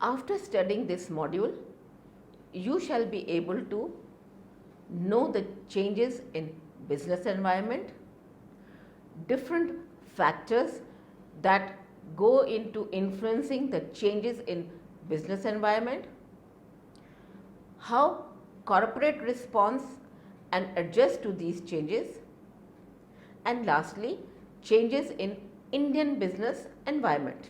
After studying this module, you shall be able to know the changes in business environment, different factors that go into influencing the changes in business environment, how corporate response and adjust to these changes, and lastly, changes in Indian business environment.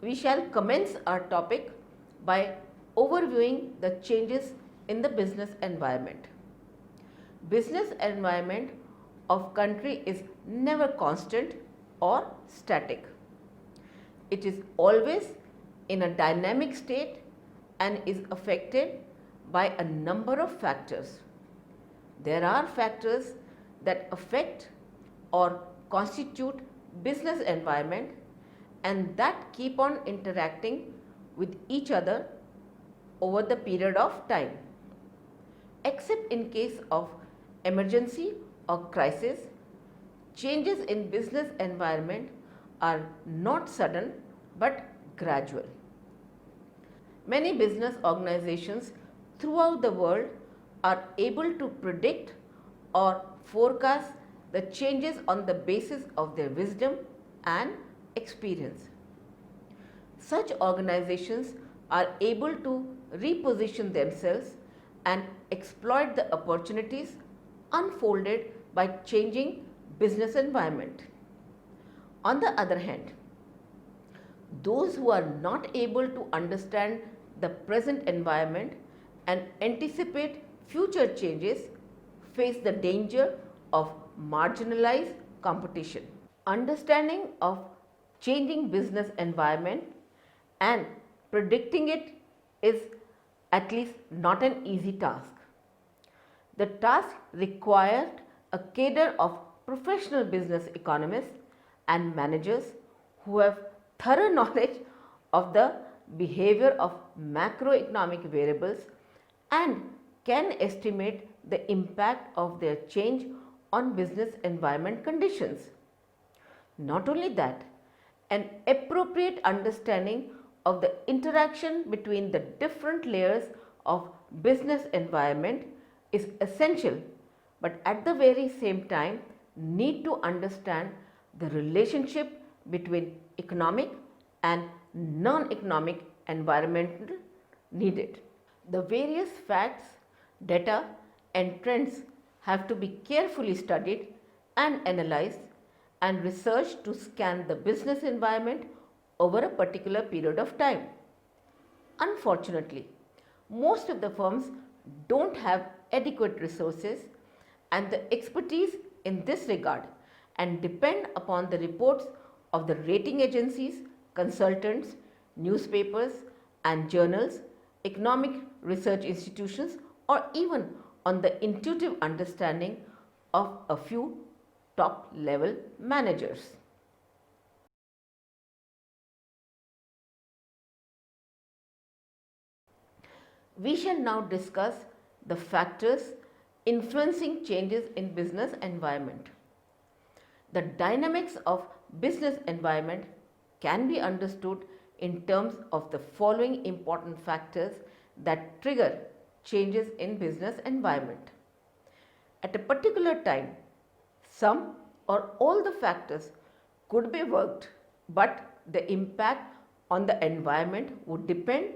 We shall commence our topic by overviewing the changes in the business environment. Business environment of country is never constant or static. It is always in a dynamic state and is affected by a number of factors. There are factors that affect or constitute business environment and that keep on interacting with each other over the period of time. Except in case of emergency or crisis, changes in business environment are not sudden but gradual. Many business organizations throughout the world are able to predict or forecast the changes on the basis of their wisdom and experience. Such organizations are able to reposition themselves and exploit the opportunities unfolded by changing business environment. On the other hand, those who are not able to understand the present environment and anticipate future changes face the danger of marginalized competition. Understanding of changing business environment and predicting it is at least not an easy task. The task required a cadre of professional business economists and managers who have thorough knowledge of the behavior of macroeconomic variables and can estimate the impact of their change on business environment conditions. Not only that, an appropriate understanding of the interaction between the different layers of business environment is essential, but at the very same time need to understand the relationship between economic and non-economic environment needed. The various facts, data and trends have to be carefully studied and analyzed and researched to scan the business environment over a particular period of time. Unfortunately, most of the firms don't have adequate resources and the expertise in this regard and depend upon the reports of the rating agencies, consultants, newspapers and journals, economic research institutions or even on the intuitive understanding of a few top level managers. We shall now discuss the factors influencing changes in business environment. The dynamics of business environment can be understood in terms of the following important factors that trigger changes in business environment. At a particular time, some or all the factors could be worked, but the impact on the environment would depend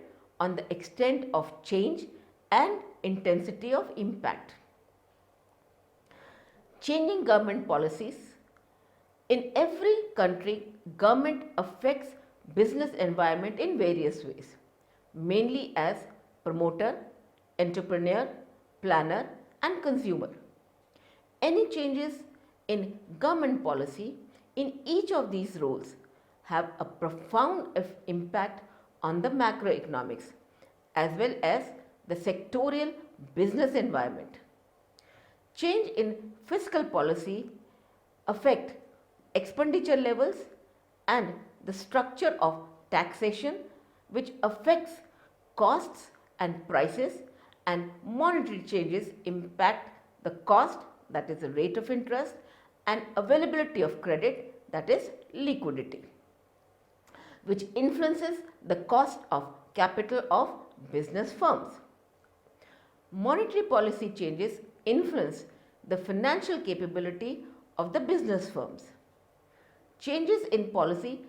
on the extent of change and intensity of impact. Changing government policies. In every country, government affects business environment in various ways, mainly as promoter, entrepreneur, planner and consumer. Any changes in government policy in each of these roles have a profound impact on the macroeconomics as well as the sectorial business environment. Change in fiscal policy affect expenditure levels and the structure of taxation, which affects costs and prices, and monetary changes impact the cost, that is the rate of interest, and availability of credit, that is liquidity, which influences the cost of capital of business firms. Monetary policy changes influence the financial capability of the business firms. Changes in policy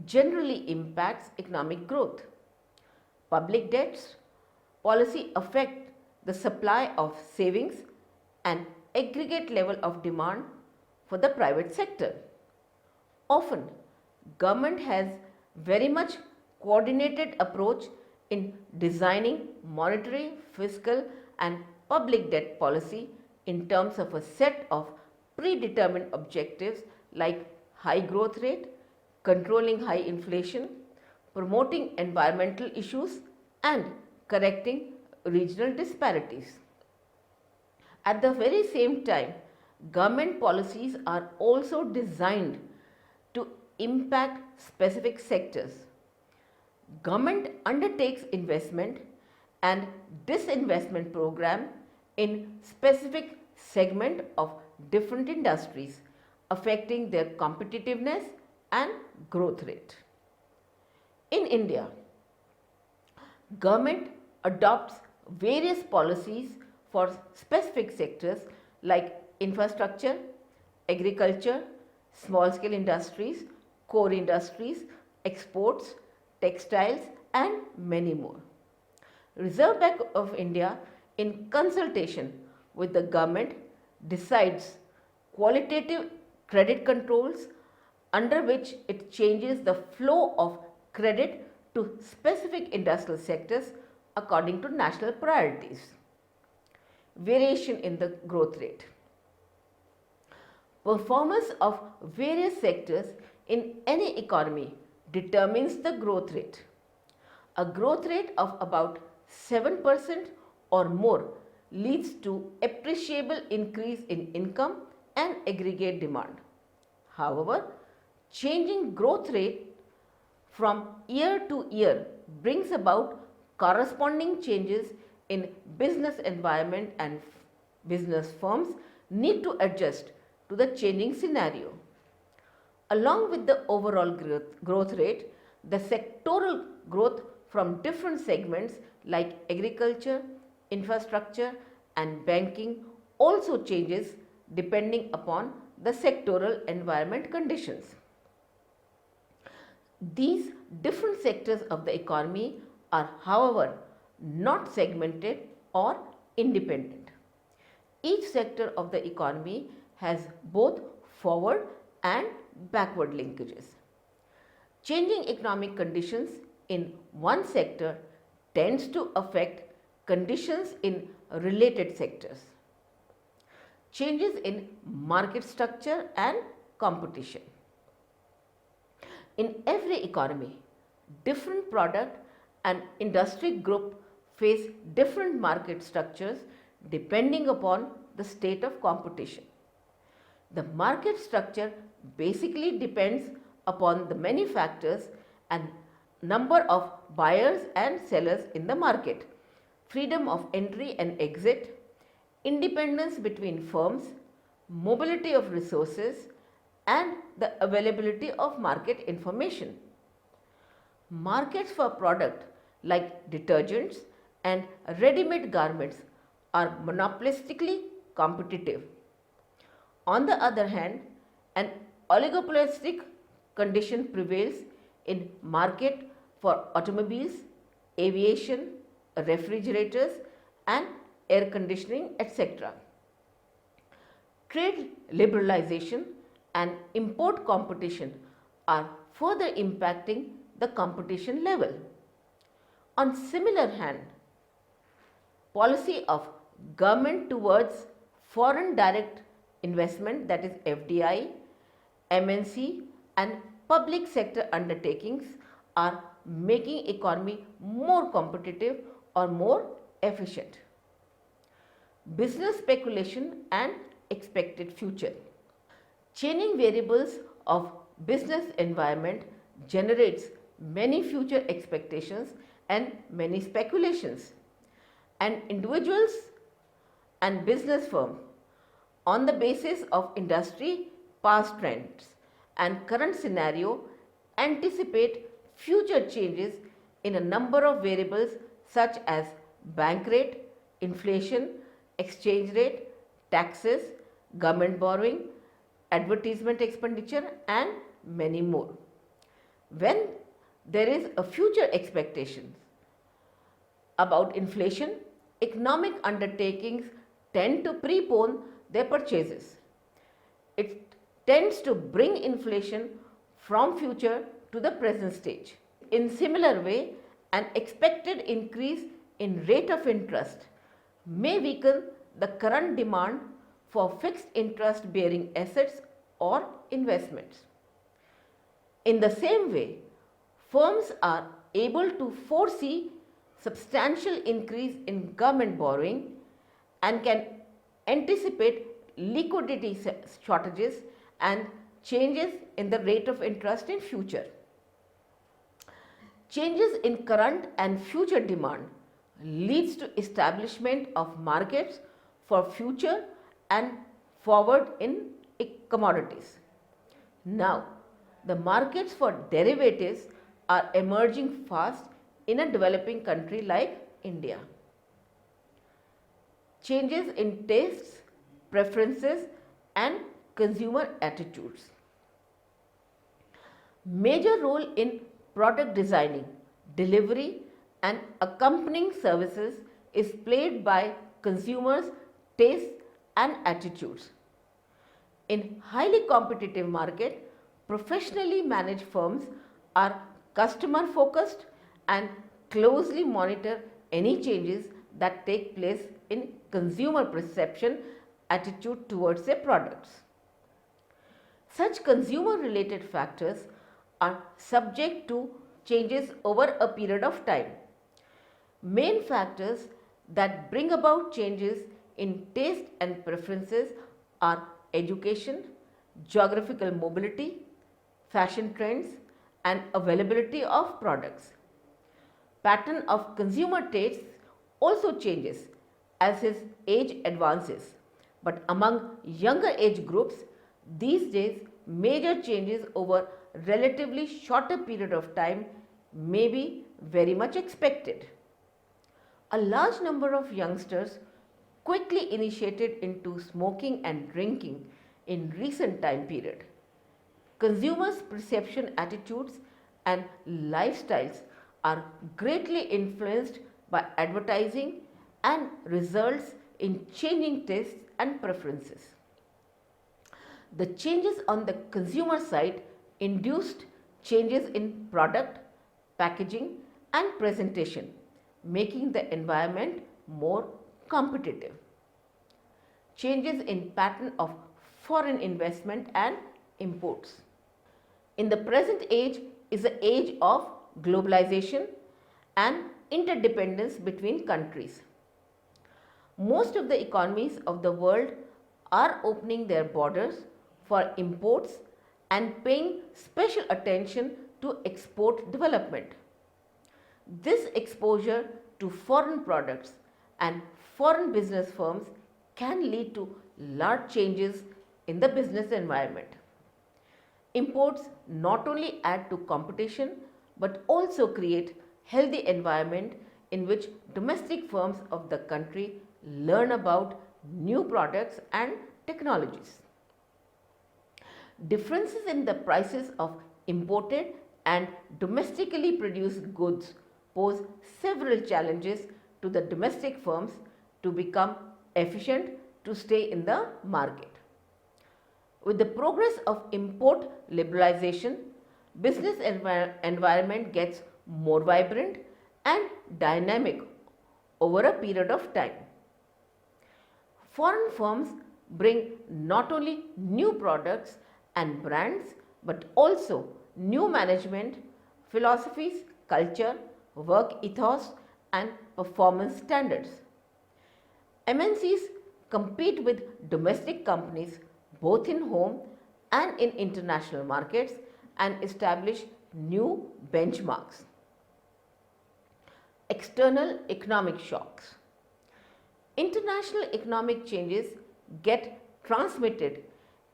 generally impacts economic growth. Public debts policy affect the supply of savings and aggregate level of demand for the private sector. Often, government has very much coordinated approach in designing monetary, fiscal and public debt policy in terms of a set of predetermined objectives like high growth rate, controlling high inflation, promoting environmental issues and correcting regional disparities. At the very same time, government policies are also designed to impact specific sectors. Government undertakes investment and disinvestment program in specific segment of different industries, affecting their competitiveness and growth rate. In India, government adopts various policies for specific sectors like infrastructure, agriculture, small scale industries, core industries, exports, textiles and many more. Reserve Bank of India, in consultation with the government, decides qualitative credit controls under which it changes the flow of credit to specific industrial sectors according to national priorities. Variation in the growth rate. Performance of various sectors in any economy determines the growth rate. A growth rate of about 7% or more leads to appreciable increase in income and aggregate demand. However, changing growth rate from year to year brings about corresponding changes in business environment and business firms need to adjust to the changing scenario. Along with the overall growth rate, the sectoral growth from different segments like agriculture, infrastructure and banking also changes depending upon the sectoral environment conditions. These different sectors of the economy are, however, not segmented or independent. Each sector of the economy has both forward and backward linkages. Changing economic conditions in one sector tends to affect conditions in related sectors. Changes in market structure and competition. In every economy, different product and industry group face different market structures depending upon the state of competition. The market structure basically depends upon the many factors and number of buyers and sellers in the market, freedom of entry and exit, independence between firms, mobility of resources and the availability of market information. Markets for product like detergents and ready-made garments are monopolistically competitive. On the other hand, an oligopolistic condition prevails in market for automobiles, aviation, refrigerators and air conditioning, etc. Trade liberalization and import competition are further impacting the competition level. On similar hand, policy of government towards foreign direct investment, that is FDI, MNC and public sector undertakings are making economy more competitive or more efficient. Business speculation and expected future. Changing variables of business environment generates many future expectations and many speculations. And individuals and business firm on the basis of industry past trends and current scenario anticipate future changes in a number of variables such as bank rate, inflation, exchange rate, taxes, government borrowing, advertisement expenditure and many more. When there is a future expectation about inflation, economic undertakings tend to prepone their purchases. It tends to bring inflation from future to the present stage. In similar way, an expected increase in rate of interest may weaken the current demand for fixed interest bearing assets or investments. In the same way, firms are able to foresee substantial increase in government borrowing and can anticipate liquidity shortages and changes in the rate of interest in future. Changes in current and future demand leads to establishment of markets for future and forward in commodities. Now, the markets for derivatives are emerging fast in a developing country like India. Changes in tastes, preferences and consumer attitudes. Major role in product designing, delivery and accompanying services is played by consumers' tastes and attitudes. In highly competitive market, professionally managed firms are customer focused and closely monitor any changes that take place in consumer perception attitude towards their products. Such consumer related factors are subject to changes over a period of time. Main factors that bring about changes in taste and preferences are education, geographical mobility, fashion trends and availability of products. Pattern of consumer tastes also changes as his age advances, but among younger age groups, these days major changes over relatively shorter period of time may be very much expected. A large number of youngsters quickly initiated into smoking and drinking in recent time period. Consumers' perception attitudes and lifestyles are greatly influenced by advertising and results in changing tastes and preferences. The changes on the consumer side induced changes in product, packaging and presentation, making the environment more competitive. Changes in pattern of foreign investment and imports. In the present age is the age of globalization and interdependence between countries. Most of the economies of the world are opening their borders for imports and paying special attention to export development. This exposure to foreign products and foreign business firms can lead to large changes in the business environment. Imports not only add to competition but also create healthy environment in which domestic firms of the country learn about new products and technologies. Differences in the prices of imported and domestically produced goods pose several challenges to the domestic firms to become efficient to stay in the market. With the progress of import liberalization, business environment gets more vibrant and dynamic over a period of time. Foreign firms bring not only new products and brands but also new management, philosophies, culture, work ethos and performance standards. MNCs compete with domestic companies both in home and in international markets and establish new benchmarks. External economic shocks. International economic changes get transmitted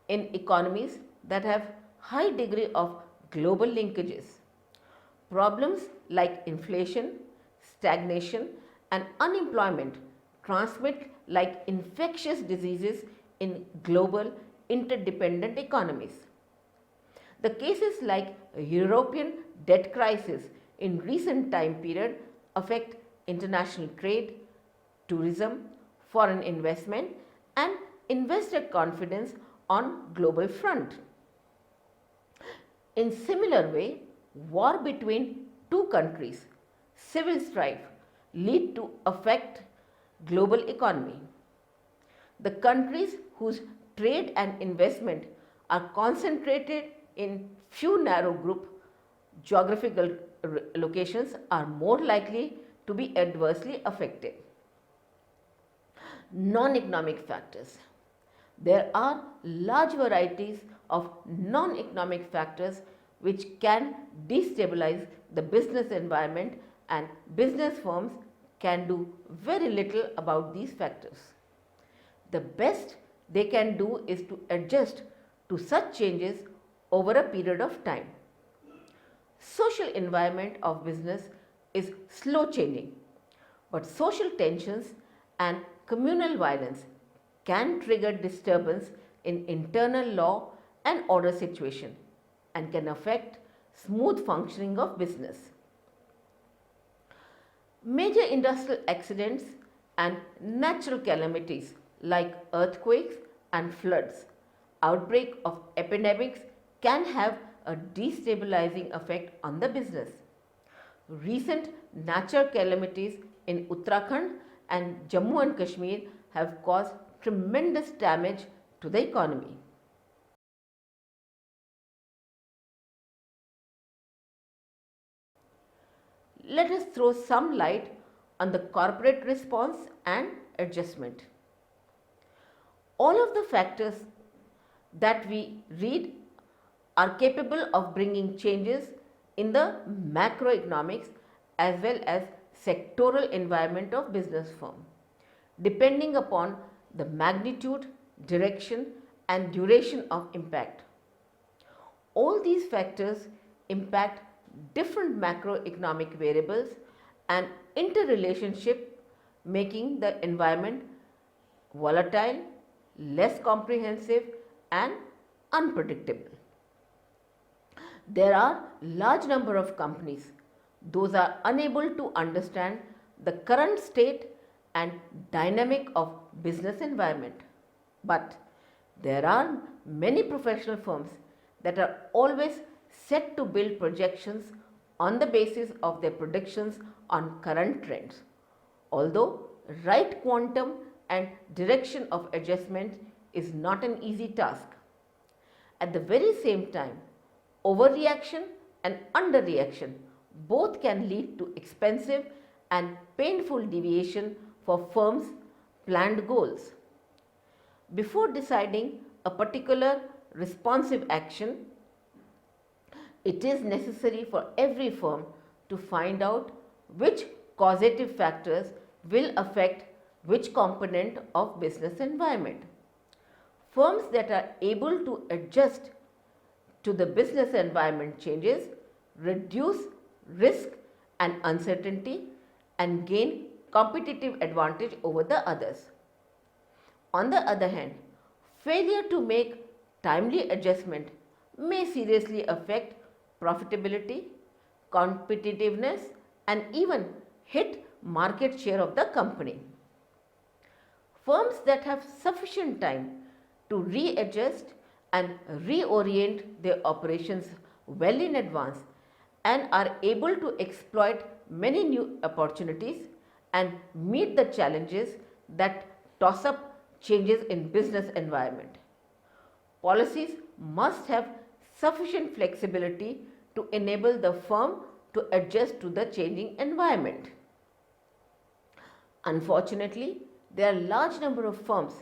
in economies that have high degree of global linkages. Problems like inflation, stagnation and unemployment transmit like infectious diseases in global interdependent economies. The cases like European debt crisis in recent time period affect international trade, tourism, foreign investment and investor confidence on global front. In similar way, war between two countries, civil strife lead to affect global economy. The countries whose trade and investment are concentrated in few narrow group geographical locations are more likely to be adversely affected. Non-economic factors. There are large varieties of non-economic factors which can destabilize the business environment, and business firms can do very little about these factors. The best they can do is to adjust to such changes over a period of time. Social environment of business is slow changing, but social tensions and communal violence can trigger disturbance in internal law and order situation and can affect smooth functioning of business. Major industrial accidents and natural calamities like earthquakes and floods, outbreak of epidemics can have a destabilizing effect on the business. Recent natural calamities in Uttarakhand and Jammu and Kashmir have caused tremendous damage to the economy. Let us throw some light on the corporate response and adjustment. All of the factors that we read are capable of bringing changes in the macroeconomics as well as sectoral environment of business firm, depending upon the magnitude, direction and duration of impact. All these factors impact different macroeconomic variables and interrelationship, making the environment volatile, less comprehensive and unpredictable. There are large number of companies, those are unable to understand the current state and dynamic of business environment. But there are many professional firms that are always set to build projections on the basis of their predictions on current trends. Although right quantum and direction of adjustment is not an easy task. At the very same time, overreaction and underreaction both can lead to expensive and painful deviation for firms' planned goals. Before deciding a particular responsive action, it is necessary for every firm to find out which causative factors will affect which component of business environment. Firms that are able to adjust to the business environment changes reduce risk and uncertainty and gain competitive advantage over the others. On the other hand, failure to make timely adjustment may seriously affect profitability, competitiveness and even hit market share of the company. Firms that have sufficient time to readjust and reorient their operations well in advance and are able to exploit many new opportunities and meet the challenges that toss up changes in business environment. Policies must have sufficient flexibility to enable the firm to adjust to the changing environment. Unfortunately, there are large number of firms,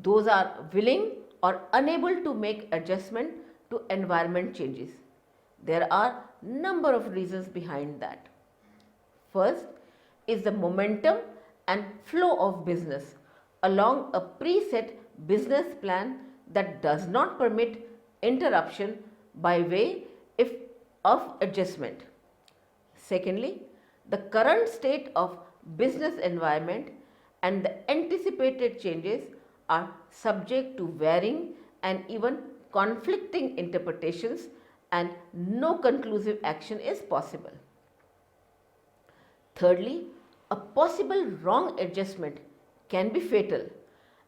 those are willing or unable to make adjustment to environment changes. There are number of reasons behind that. First is the momentum and flow of business along a preset business plan that does not permit interruption by way if of adjustment. Secondly, the current state of business environment and the anticipated changes are subject to varying and even conflicting interpretations, and no conclusive action is possible. Thirdly, a possible wrong adjustment can be fatal,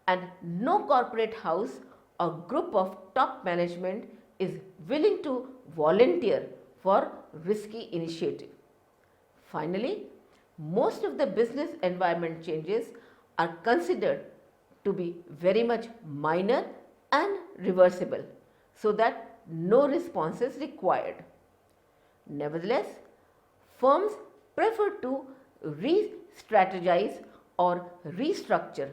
and no corporate house or group of top management is willing to volunteer for risky initiative. Finally, most of the business environment changes are considered to be very much minor and reversible, so that no response is required. Nevertheless, firms prefer to re-strategize or restructure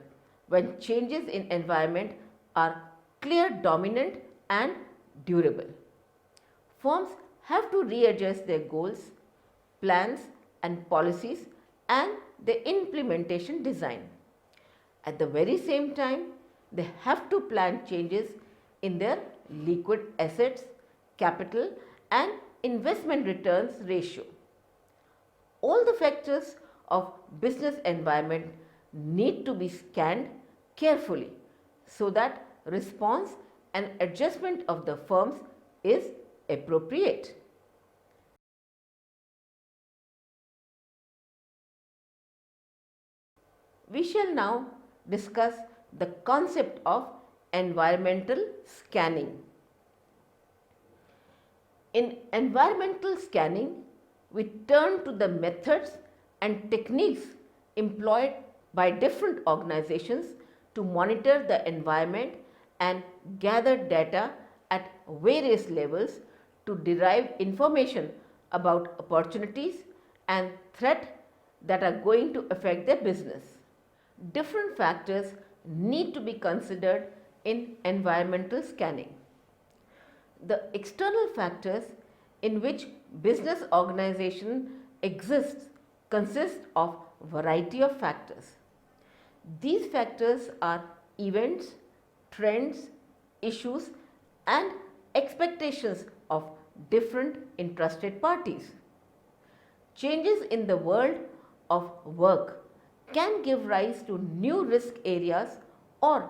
when changes in environment are clear, dominant and durable. Firms have to readjust their goals, plans and policies and their implementation design. At the very same time, they have to plan changes in their liquid assets, capital and investment returns ratio. All the factors of business environment need to be scanned carefully so that response and adjustment of the firms is appropriate. We shall now discuss the concept of environmental scanning. In environmental scanning, we turn to the methods and techniques employed by different organizations to monitor the environment and gather data at various levels to derive information about opportunities and threats that are going to affect their business. Different factors need to be considered in environmental scanning. The external factors in which business organization exists consist of variety of factors. These factors are events, trends, issues and expectations of different interested parties. Changes in the world of work can give rise to new risk areas or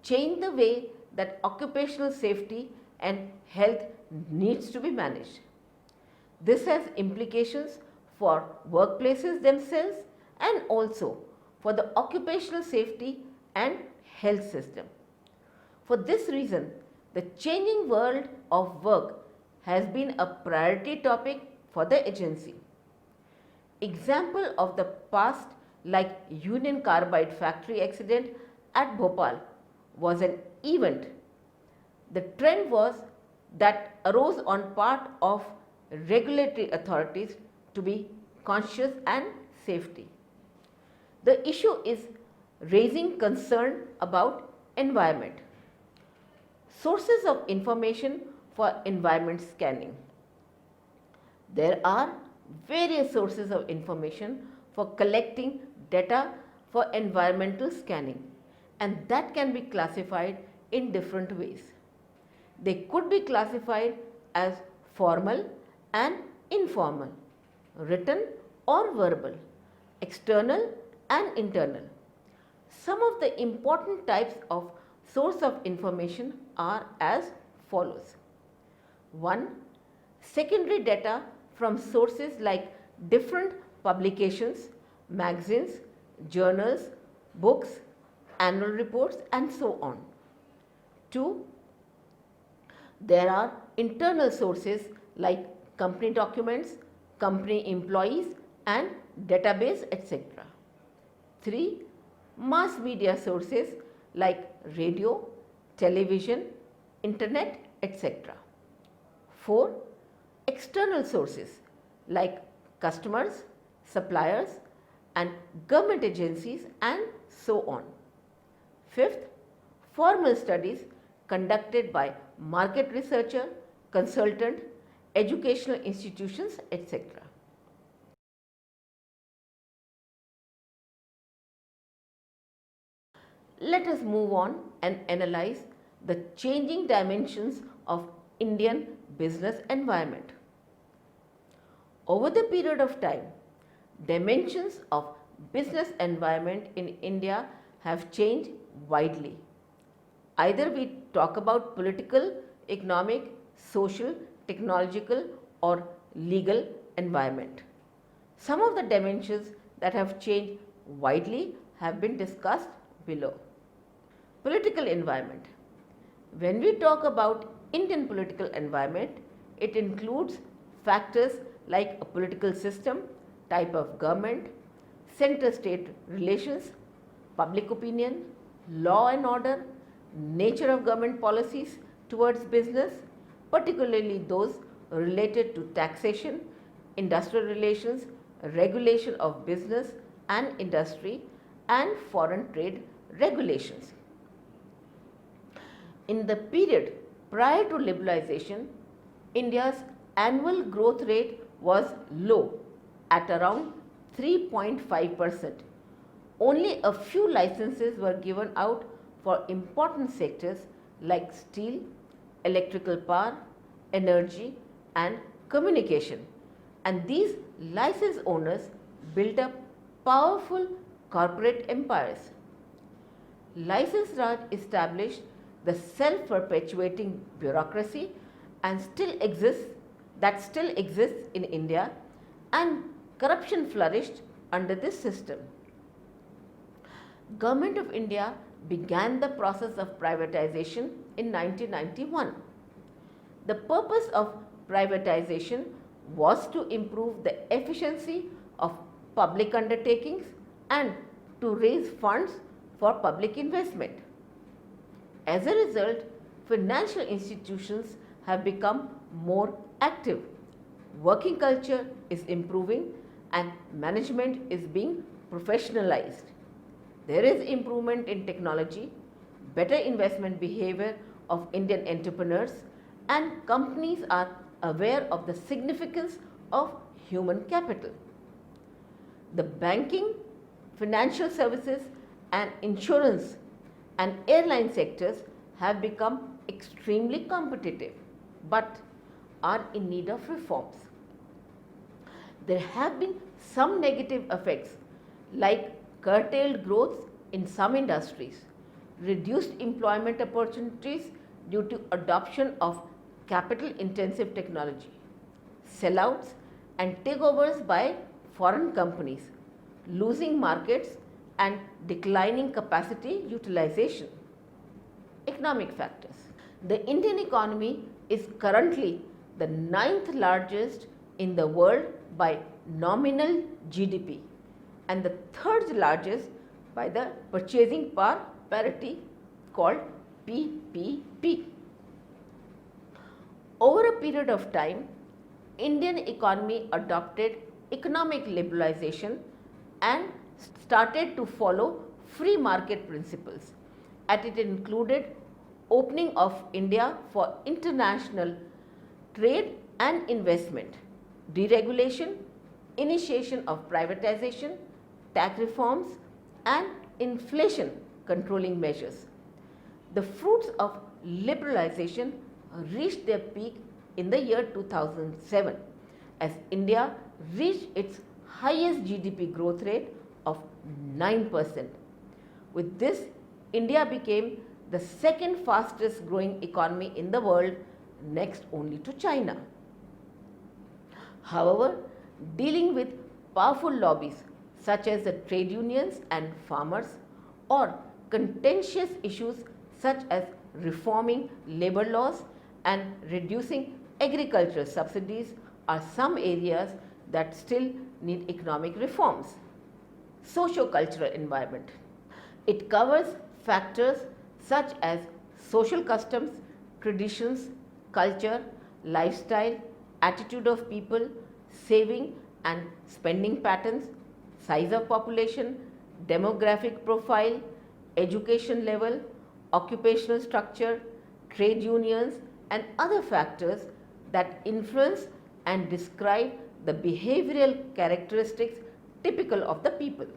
change the way that occupational safety and health needs to be managed. This has implications for workplaces themselves and also for the occupational safety and health system. For this reason, the changing world of work has been a priority topic for the agency. Example of the past like Union Carbide factory accident at Bhopal was an event. The trend was that arose on part of regulatory authorities to be conscious and safety. The issue is raising concern about environment. Sources of information for environment scanning. There are various sources of information for collecting data for environmental scanning, and that can be classified in different ways. They could be classified as formal and informal, written or verbal, external and internal. Some of the important types of source of information are as follows. 1. Secondary data from sources like different publications, magazines, journals, books, annual reports and so on. 2. There are internal sources like company documents, company employees and database etc. 3. Mass media sources like radio, television, internet etc. 4. External sources like customers, suppliers and government agencies and so on. 5th, formal studies conducted by market researcher, consultant, educational institutions etc. Let us move on and analyze the changing dimensions of Indian business environment. Over the period of time, dimensions of business environment in India have changed widely. Either we talk about political, economic, social, technological or legal environment. Some of the dimensions that have changed widely have been discussed below. Political environment. When we talk about Indian political environment, it includes factors like a political system, type of government, center-state relations, public opinion, law and order, nature of government policies towards business, particularly those related to taxation, industrial relations, regulation of business and industry, and foreign trade regulations. In the period prior to liberalization, India's annual growth rate was low at around 3.5%. Only a few licenses were given out for important sectors like steel, electrical power, energy and communication. And these license owners built up powerful corporate empires. License Raj established the self-perpetuating bureaucracy and still exists in India, and corruption flourished under this system. Government of India began the process of privatization in 1991. The purpose of privatization was to improve the efficiency of public undertakings and to raise funds for public investment. As a result, financial institutions have become more active. Working culture is improving and management is being professionalized. There is improvement in technology, better investment behavior of Indian entrepreneurs, and companies are aware of the significance of human capital. The banking, financial services and insurance and airline sectors have become extremely competitive but are in need of reforms. There have been some negative effects like curtailed growth in some industries, reduced employment opportunities due to adoption of capital intensive technology, sellouts and takeovers by foreign companies, losing markets and declining capacity utilization. Economic factors. The Indian economy is currently the 9th largest in the world by nominal GDP and the 3rd largest by the purchasing power parity called PPP. Over a period of time, Indian economy adopted economic liberalization and started to follow free market principles, and it included opening of India for international trade and investment, deregulation, initiation of privatization, tax reforms and inflation controlling measures. The fruits of liberalization reached their peak in the year 2007 as India reached its highest GDP growth rate of 9%. With this, India became the second fastest growing economy in the world, next only to China. However, dealing with powerful lobbies such as the trade unions and farmers or contentious issues such as reforming labor laws and reducing agricultural subsidies are some areas that still need economic reforms. Socio-cultural environment. It covers factors such as social customs, traditions, culture, lifestyle, attitude of people, saving and spending patterns, size of population, demographic profile, education level, occupational structure, trade unions and other factors that influence and describe the behavioral characteristics typical of the people.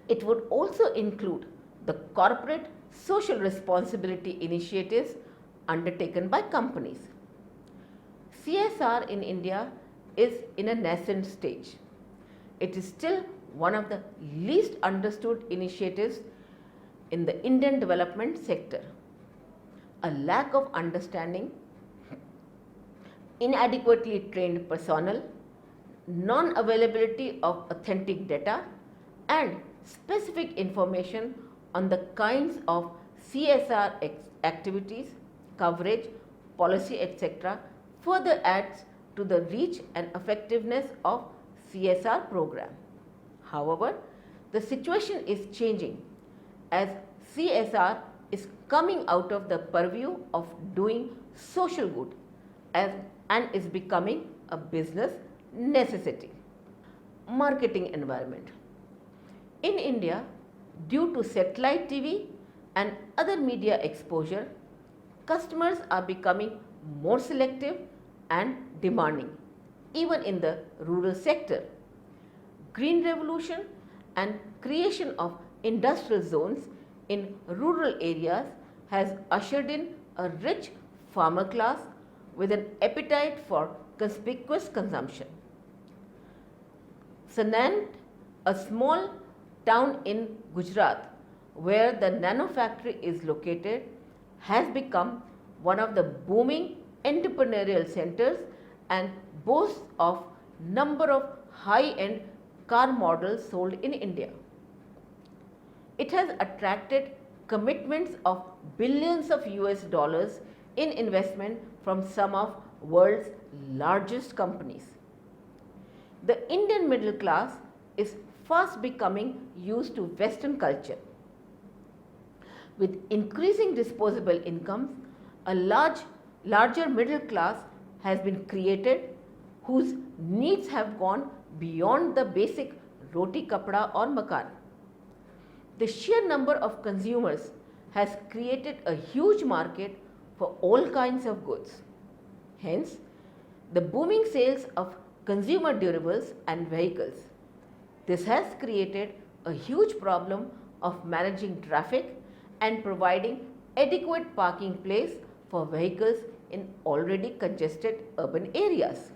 It would also include the corporate social responsibility initiatives undertaken by companies. CSR in India is in a nascent stage. It is still one of the least understood initiatives in the Indian development sector. A lack of understanding, inadequately trained personnel, non-availability of authentic data, and specific information on the kinds of CSR activities, coverage, policy, etc. further adds to the reach and effectiveness of CSR program. However, the situation is changing as CSR is coming out of the purview of doing social good and is becoming a business necessity. Marketing environment. In India, due to satellite TV and other media exposure, customers are becoming more selective and demanding, even in the rural sector. Green revolution and creation of industrial zones in rural areas has ushered in a rich farmer class with an appetite for conspicuous consumption. Sanand, a small town in Gujarat where the nano factory is located, has become one of the booming entrepreneurial centers and boasts of number of high-end car models sold in India. It has attracted commitments of billions of US dollars in investment from some of world's largest companies. The Indian middle class is fast becoming used to Western culture. With increasing disposable incomes, a larger middle class has been created whose needs have gone beyond the basic roti kapda or makan. The sheer number of consumers has created a huge market for all kinds of goods. Hence, the booming sales of consumer durables and vehicles. This has created a huge problem of managing traffic and providing adequate parking place for vehicles in already congested urban areas.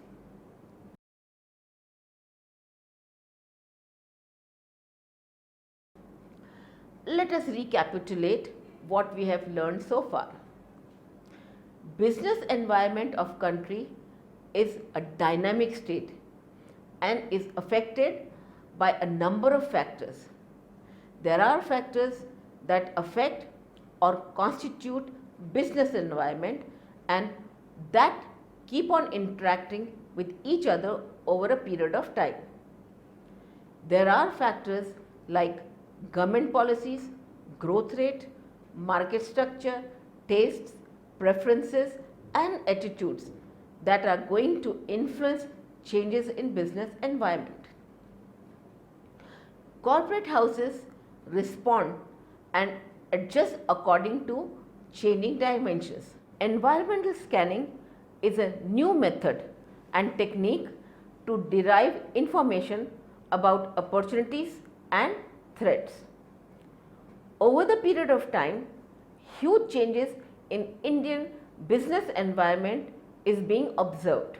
Let us recapitulate what we have learned so far. Business environment of country is a dynamic state and is affected by a number of factors. There are factors that affect or constitute business environment and that keep on interacting with each other over a period of time. There are factors like government policies, growth rate, market structure, tastes, preferences and attitudes that are going to influence changes in business environment. Corporate houses respond and adjust according to changing dimensions. Environmental scanning is a new method and technique to derive information about opportunities and threats. Over the period of time, huge changes in Indian business environment is being observed.